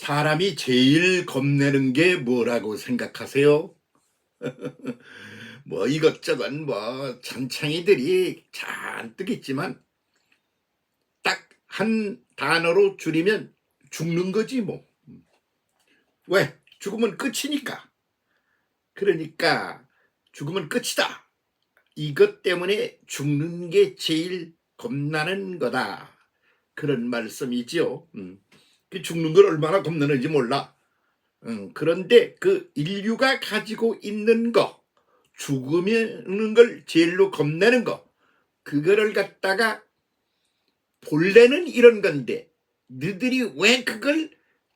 사람이 제일 겁내는 게 뭐라고 생각하세요? 뭐 이것저것 뭐 찬창이들이 잔뜩 있지만 딱 한 단어로 줄이면 죽는 거지 뭐. 왜? 죽으면 끝이니까. 그러니까 죽으면 끝이다. 이것 때문에 죽는 게 제일 겁나는 거다. 그런 말씀이지요. 그 죽는 걸 얼마나 겁나는지 몰라. 그런데 그 인류가 가지고 있는 거, 죽으는 걸 제일로 겁내는 거, 그거를 갖다가 본래는 이런 건데 너희들이 왜 그걸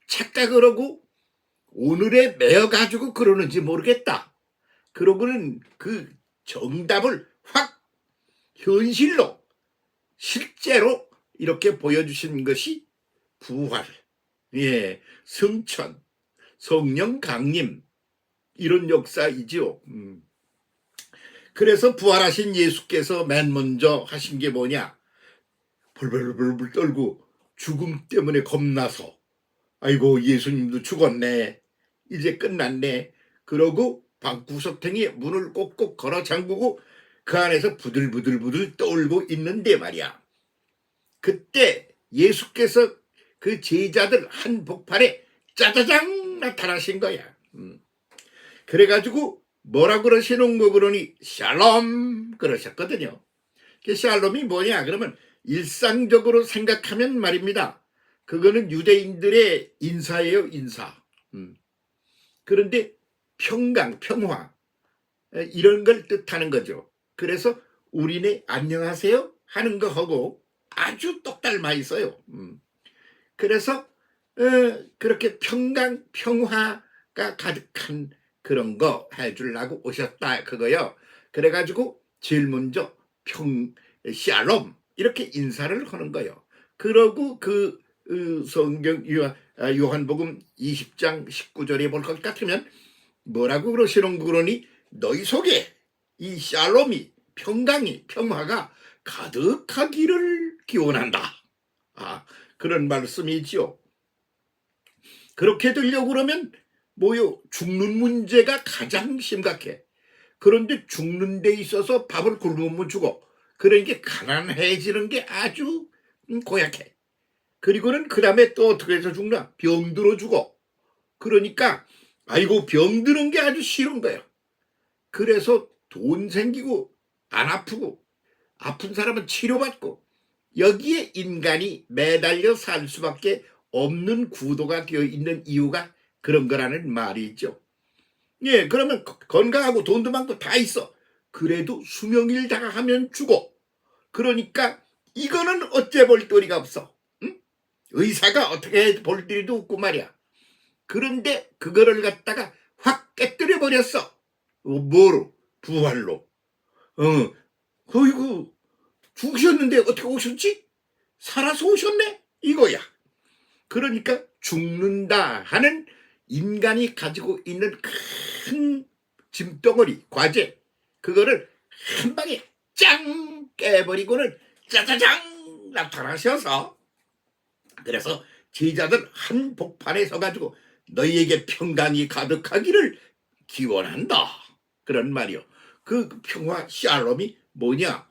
착각을 하고 오늘에 매어가지고 그러는지 모르겠다. 그러고는 그 정답을 확 현실로 실제로 이렇게 보여주신 것이 부활, 성천, 성령 강림 이런 역사이지요. 그래서 부활하신 예수께서 맨 먼저 하신 게 뭐냐? 벌벌벌 떨고 죽음 때문에 겁나서 아이고 예수님도 죽었네. 이제 끝났네. 그러고 방구석탱이에 문을 꼭꼭 걸어 잠그고 그 안에서 부들부들부들 떨고 있는데 말이야. 그때 예수께서 그 제자들 한복판에 짜자장 나타나신 거야. 그래가지고 뭐라 그러시는 거 그러니 샬롬 그러셨거든요. 그 샬롬이 뭐냐 그러면 일상적으로 생각하면 말입니다. 그거는 유대인들의 인사예요, 인사. 그런데 평강, 평화 이런 걸 뜻하는 거죠. 그래서 우리네 안녕하세요 하는 거 하고 아주 똑 닮아 있어요. 그래서 그렇게 평강, 평화가 가득한 그런 거 해주려고 오셨다 그거요. 그래가지고 제일 먼저 샬롬 이렇게 인사를 하는 거예요. 그러고 그 성경 요한복음 20장 19절에 볼 것 같으면 뭐라고 그러시는 그러니 너희 속에 이 샬롬이 평강이 평화가 가득하기를 기원한다. 그런 말씀이지요. 그렇게 되려고 그러면 뭐요? 죽는 문제가 가장 심각해. 그런데 죽는 데 있어서 밥을 굶으면 죽어. 그러니까 가난해지는 게 아주 고약해. 그리고는 그 다음에 또 어떻게 해서 죽나? 병들어 죽어. 그러니까 아이고 병드는 게 아주 싫은 거야. 그래서 돈 생기고 안 아프고 아픈 사람은 치료받고 여기에 인간이 매달려 살 수밖에 없는 구도가 되어 있는 이유가 그런 거라는 말이죠. 예, 그러면 건강하고 돈도 많고 다 있어. 그래도 수명일 다 하면 죽어. 그러니까 이거는 어째 볼 도리가 없어. 응? 의사가 어떻게 볼 도리도 없고 말이야. 그런데 그거를 갖다가 확 깨뜨려 버렸어. 뭐로? 부활로. 어이구 죽으셨는데 어떻게 오셨지? 살아서 오셨네? 이거야. 그러니까 죽는다 하는 인간이 가지고 있는 큰 짐덩어리, 과제, 그거를 한 방에 짱 깨버리고는 짜자장 나타나셔서 그래서 제자들 한복판에 서가지고 너희에게 평강이 가득하기를 기원한다. 그런 말이요. 그 평화 샬롬이 뭐냐?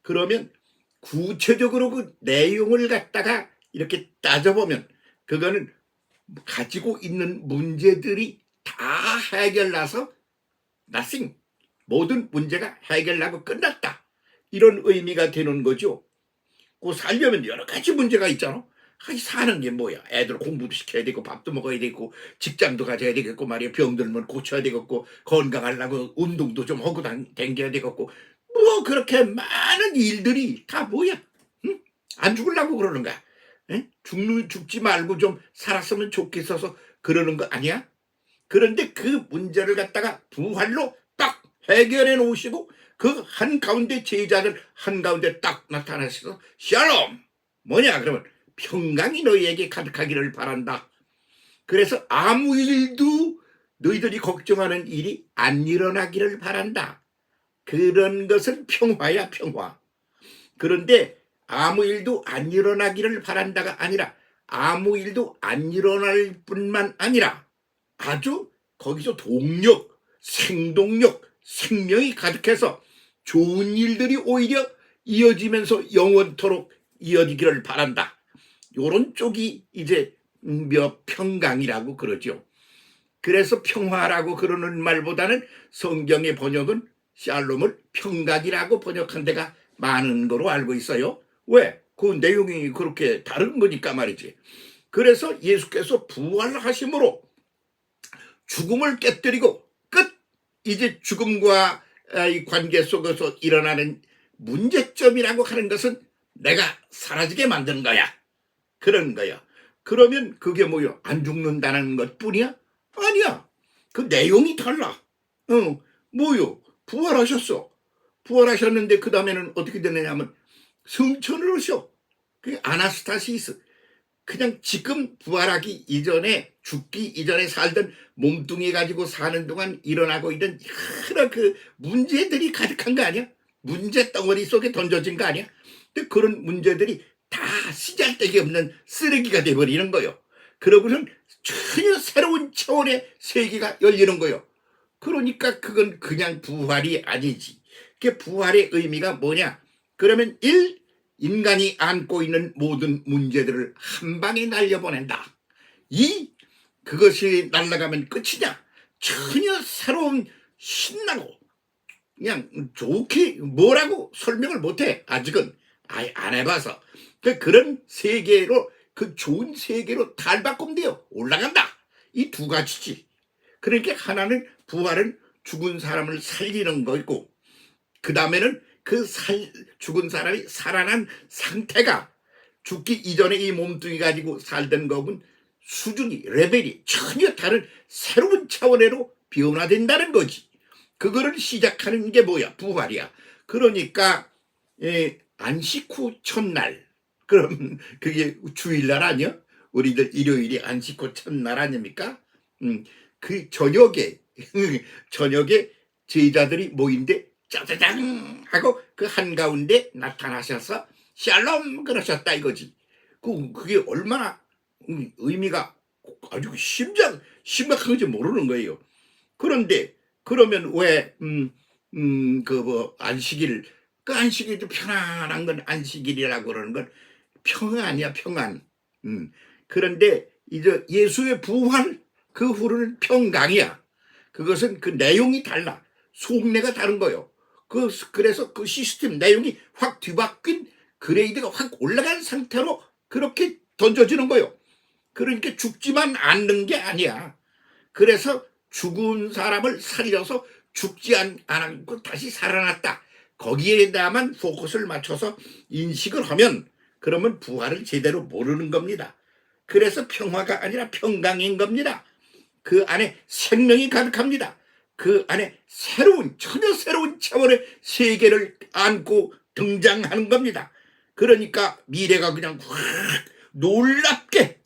그러면 구체적으로 그 내용을 갖다가 이렇게 따져보면 그거는 가지고 있는 문제들이 다 해결나서 nothing, 모든 문제가 해결나고 끝났다. 이런 의미가 되는 거죠. 그 살려면 여러 가지 문제가 있잖아. 사는 게 뭐야? 애들 공부도 시켜야 되고 밥도 먹어야 되고 직장도 가져야 되겠고 말이야. 병들면 고쳐야 되겠고 건강하려고 운동도 좀 하고 댕겨야 되겠고 뭐 그렇게 많은 일들이 다 뭐야? 응? 안 죽으려고 그러는 거야. 응? 죽지 말고 좀 살았으면 좋겠어서 그러는 거 아니야? 그런데 그 문제를 갖다가 부활로 딱 해결해 놓으시고 그 한가운데 제자들 한가운데 딱 나타나셔서 샬롬 뭐냐 그러면 평강이 너희에게 가득하기를 바란다. 그래서 아무 일도 너희들이 걱정하는 일이 안 일어나기를 바란다. 그런 것은 평화야 평화. 그런데 아무 일도 안 일어나기를 바란다가 아니라 아무 일도 안 일어날 뿐만 아니라 아주 거기서 동력, 생동력, 생명이 가득해서 좋은 일들이 오히려 이어지면서 영원토록 이어지기를 바란다. 요런 쪽이 이제 평강이라고 그러죠. 그래서 평화라고 그러는 말보다는 성경의 번역은 샬롬을 평강이라고 번역한 데가 많은 거로 알고 있어요. 왜? 그 내용이 그렇게 다른 거니까 말이지. 그래서 예수께서 부활하심으로 죽음을 깨뜨리고 끝! 이제 죽음과 이 관계 속에서 일어나는 문제점이라고 하는 것은 내가 사라지게 만드는 거야. 그런 거야. 그러면 그게 뭐요? 안 죽는다는 것 뿐이야? 아니야. 그 내용이 달라. 뭐요? 부활하셨어. 부활하셨는데 그 다음에는 어떻게 되느냐 하면 성천을 오셔. 그게 아나스타시스. 그냥 지금 부활하기 이전에, 죽기 이전에 살던 몸뚱이 가지고 사는 동안 일어나고 있던 여러 그 문제들이 가득한 거 아니야? 문제 덩어리 속에 던져진 거 아니야? 근데 그런 문제들이 다 쓰잘데기 없는 쓰레기가 돼버리는 거요. 그러고는 전혀 새로운 차원의 세계가 열리는 거요. 그러니까 그건 그냥 부활이 아니지. 그 부활의 의미가 뭐냐? 그러면 인간이 안고 있는 모든 문제들을 한 방에 날려보낸다. 그것이 날아가면 끝이냐? 전혀 새로운 신나고 그냥 좋게 뭐라고 설명을 못해. 아직은 아예 안 해봐서. 그런 세계로, 그 좋은 세계로 탈바꿈돼요. 올라간다. 이 두 가지지. 그러니까 하나는 부활은 죽은 사람을 살리는 거고, 그 다음에는 죽은 사람이 살아난 상태가 죽기 이전에 이 몸뚱이 가지고 살던 것은 수준이, 레벨이 전혀 다른 새로운 차원으로 변화된다는 거지. 그거를 시작하는 게 뭐야? 부활이야. 그러니까 안식 후 첫날, 그럼 그게 주일날 아니야? 우리들 일요일이 안식 후 첫날 아닙니까? 그 저녁에 제자들이 모인데 짜자잔 하고 그 한가운데 나타나셔서 샬롬 그러셨다 이거지. 그게 얼마나 의미가 아주 심각한지 모르는 거예요. 그런데 그러면 왜 안식일, 그 안식일이 편안한 건 안식일이라고 그러는 건 평안이야, 평안. 그런데 이제 예수의 부활 그 후로는 평강이야. 그것은 그 내용이 달라. 속내가 다른 거요. 그래서 그 시스템 내용이 확 뒤바뀐, 그레이드가 확 올라간 상태로 그렇게 던져지는 거요. 그러니까 죽지만 않는 게 아니야. 그래서 죽은 사람을 살려서 죽지 않고 다시 살아났다. 거기에다만 포커스를 맞춰서 인식을 하면 그러면 부활을 제대로 모르는 겁니다. 그래서 평화가 아니라 평강인 겁니다. 그 안에 생명이 가득합니다. 그 안에 전혀 새로운 차원의 세계를 안고 등장하는 겁니다. 그러니까 미래가 그냥 확 놀랍게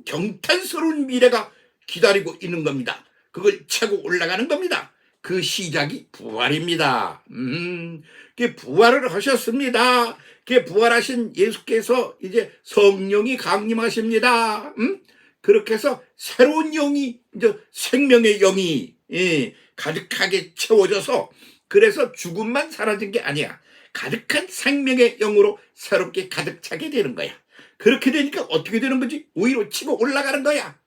경탄스러운 미래가 기다리고 있는 겁니다. 그걸 차고 올라가는 겁니다. 그 시작이 부활입니다. 그 부활을 하셨습니다. 그 부활하신 예수께서 이제 성령이 강림하십니다. 그렇게 해서 새로운 영이, 이제 생명의 영이 가득하게 채워져서, 그래서 죽음만 사라진 게 아니야. 가득한 생명의 영으로 새롭게 가득 차게 되는 거야. 그렇게 되니까 어떻게 되는 거지? 위로 치고 올라가는 거야.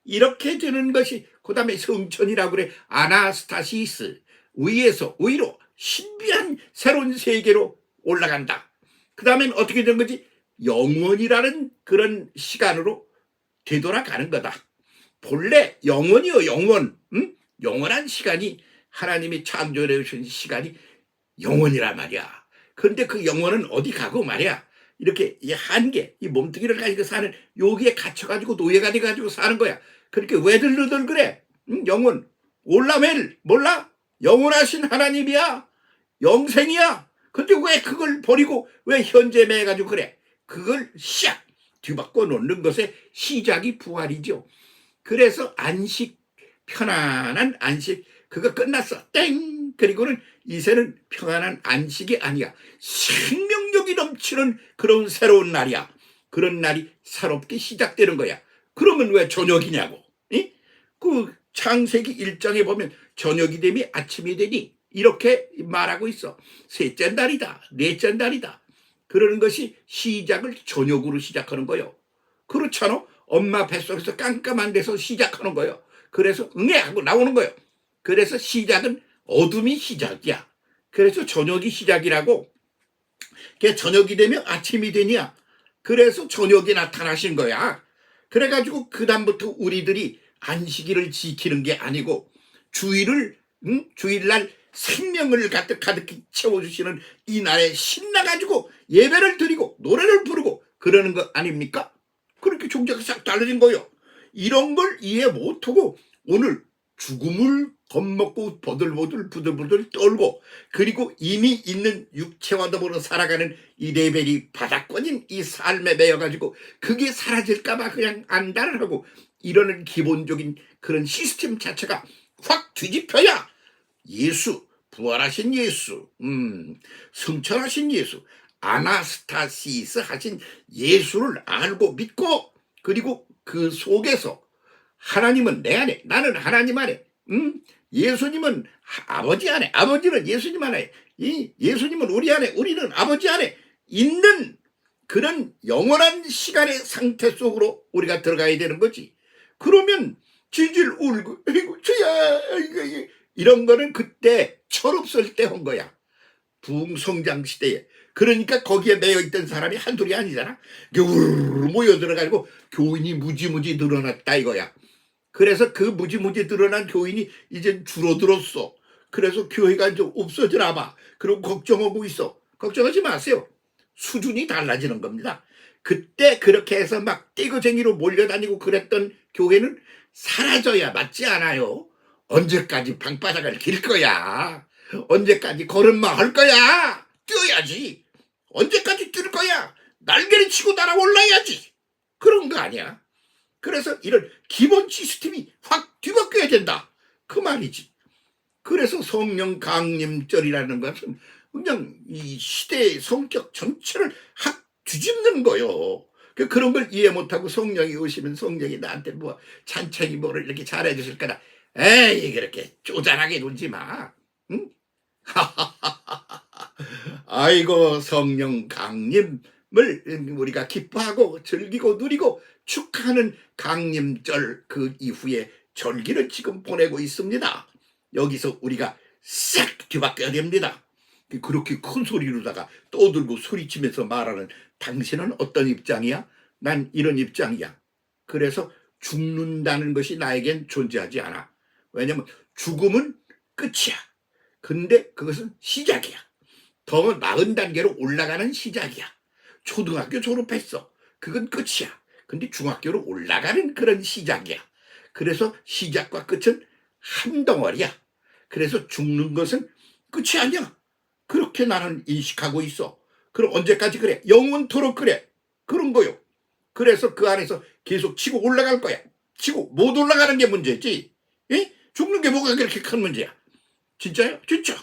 이렇게 되는 것이 그 다음에 성천이라고 그래. 아나스타시스. 위에서 위로 신비한 새로운 세계로 올라간다. 그 다음엔 어떻게 되는 거지? 영원이라는 그런 시간으로 되돌아가는 거다. 본래 영원이요, 영원. 영원한 시간이, 하나님이 창조해 주신 시간이 영원이란 말이야. 그런데 그 영혼은 어디 가고 말이야. 이렇게 이 한계, 이 몸뚱이를 가지고 사는, 여기에 갇혀가지고 노예가 돼가지고 사는 거야. 그렇게 왜 들르들 그래? 영혼. 올라멜 몰라? 영원하신 하나님이야. 영생이야. 근데 왜 그걸 버리고 왜 현재 매가지고 그래? 그걸 샥 뒤바꿔 놓는 것의 시작이 부활이죠. 그래서 안식, 편안한 안식, 그거 끝났어. 땡! 그리고는 이제는 평안한 안식이 아니야. 생명력이 넘치는 그런 새로운 날이야. 그런 날이 새롭게 시작되는 거야. 그러면 왜 저녁이냐고. 이? 그 창세기 1장에 보면 저녁이 되면 아침이 되니 이렇게 말하고 있어. 셋째 날이다, 넷째 날이다. 그러는 것이 시작을 저녁으로 시작하는 거요. 그렇잖아. 엄마 뱃속에서 깜깜한 데서 시작하는 거요. 그래서 응애 하고 나오는 거요. 그래서 시작은 어둠이 시작이야. 그래서 저녁이 시작이라고. 그게 저녁이 되면 아침이 되냐. 그래서 저녁이 나타나신 거야. 그래가지고 그 다음부터 우리들이 안식일을 지키는 게 아니고 주일날 생명을 가득가득히 채워주시는 이 날에 신나가지고 예배를 드리고 노래를 부르고 그러는 거 아닙니까? 그렇게 종자가 싹 달라진 거예요. 이런 걸 이해 못하고 오늘 죽음을 겁먹고 보들보들 부들부들 떨고 그리고 이미 있는 육체와 더불어 살아가는 이 레벨이 바닥권인 이 삶에 매여가지고 그게 사라질까봐 그냥 안달을 하고 이러는 기본적인 그런 시스템 자체가 확 뒤집혀야 예수, 부활하신 예수, 승천하신 예수, 아나스타시스 하신 예수를 알고 믿고 그리고 그 속에서 하나님은 내 안에, 나는 하나님 안에, 예수님은 아버지 안에, 아버지는 예수님 안에, 예수님은 우리 안에, 우리는 아버지 안에 있는 그런 영원한 시간의 상태 속으로 우리가 들어가야 되는 거지. 그러면 질질 울고, 아이고, 저야, 이런 거는 그때 철없을 때 한 거야. 부흥성장 시대에. 그러니까 거기에 매여있던 사람이 한둘이 아니잖아. 우르르 모여들어가지고 교인이 무지무지 늘어났다 이거야. 그래서 그 무지무지 늘어난 교인이 이제 줄어들었어. 그래서 교회가 좀 없어지나 봐. 그리고 걱정하고 있어. 걱정하지 마세요. 수준이 달라지는 겁니다. 그때 그렇게 해서 막 떼거쟁이로 몰려다니고 그랬던 교회는 사라져야 맞지 않아요. 언제까지 방바닥을 길 거야. 언제까지 걸음마 할 거야. 뛰어야지. 언제까지 뛸 거야. 날개를 치고 날아올라야지. 그런 거 아니야. 그래서 이런 기본 시스템이 확 뒤바뀌어야 된다. 그 말이지. 그래서 성령 강림절이라는 것은 그냥 이 시대의 성격 전체를 확 뒤집는 거요. 그런 걸 이해 못하고 성령이 오시면 성령이 나한테 뭐 찬찬히 뭐를 이렇게 잘해 주실 거다. 에이 그렇게 쪼잔하게 놀지 마. 응? 아이고 성령 강림을 우리가 기뻐하고 즐기고 누리고 축하하는 강림절 그 이후에 절기를 지금 보내고 있습니다. 여기서 우리가 싹 뒤바뀌어야 됩니다. 그렇게 큰 소리로다가 떠들고 소리치면서 말하는 당신은 어떤 입장이야? 난 이런 입장이야. 그래서 죽는다는 것이 나에겐 존재하지 않아. 왜냐면 죽음은 끝이야. 근데 그것은 시작이야. 더 나은 단계로 올라가는 시작이야. 초등학교 졸업했어. 그건 끝이야. 근데 중학교로 올라가는 그런 시작이야. 그래서 시작과 끝은 한 덩어리야. 그래서 죽는 것은 끝이 아니야. 그렇게 나는 인식하고 있어. 그럼 언제까지 그래? 영원토록 그래. 그런 거요. 그래서 그 안에서 계속 치고 올라갈 거야. 치고 못 올라가는 게 문제지. 에? 죽는 게 뭐가 그렇게 큰 문제야. 진짜요? 진짜.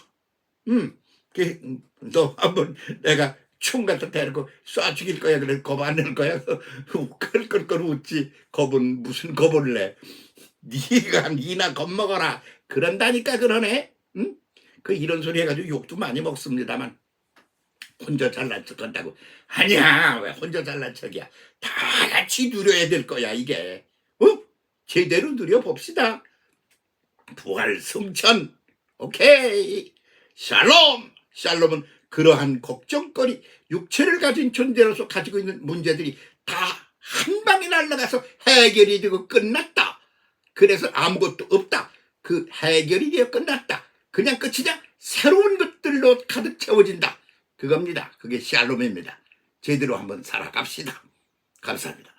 너 한번 내가 총 갖다 대고 쏴 죽일 거야. 그래 겁 안 낼 거야. 끌끌끌 웃지. 겁은 무슨 겁을 내. 네가 니나 겁먹어라. 그런다니까 그러네. 응? 그 이런 소리 해가지고 욕도 많이 먹습니다만 혼자 잘난 척한다고. 아니야. 왜 혼자 잘난 척이야. 다 같이 누려야 될 거야 이게. 제대로 누려봅시다. 부활 성천. 오케이. 샬롬. 샬롬은 그러한 걱정거리 육체를 가진 존재로서 가지고 있는 문제들이 다 한 방에 날아가서 해결이 되고 끝났다. 그래서 아무것도 없다. 그 해결이 되어 끝났다. 그냥 끝이냐? 새로운 것들로 가득 채워진다. 그겁니다. 그게 샬롬입니다. 제대로 한번 살아갑시다. 감사합니다.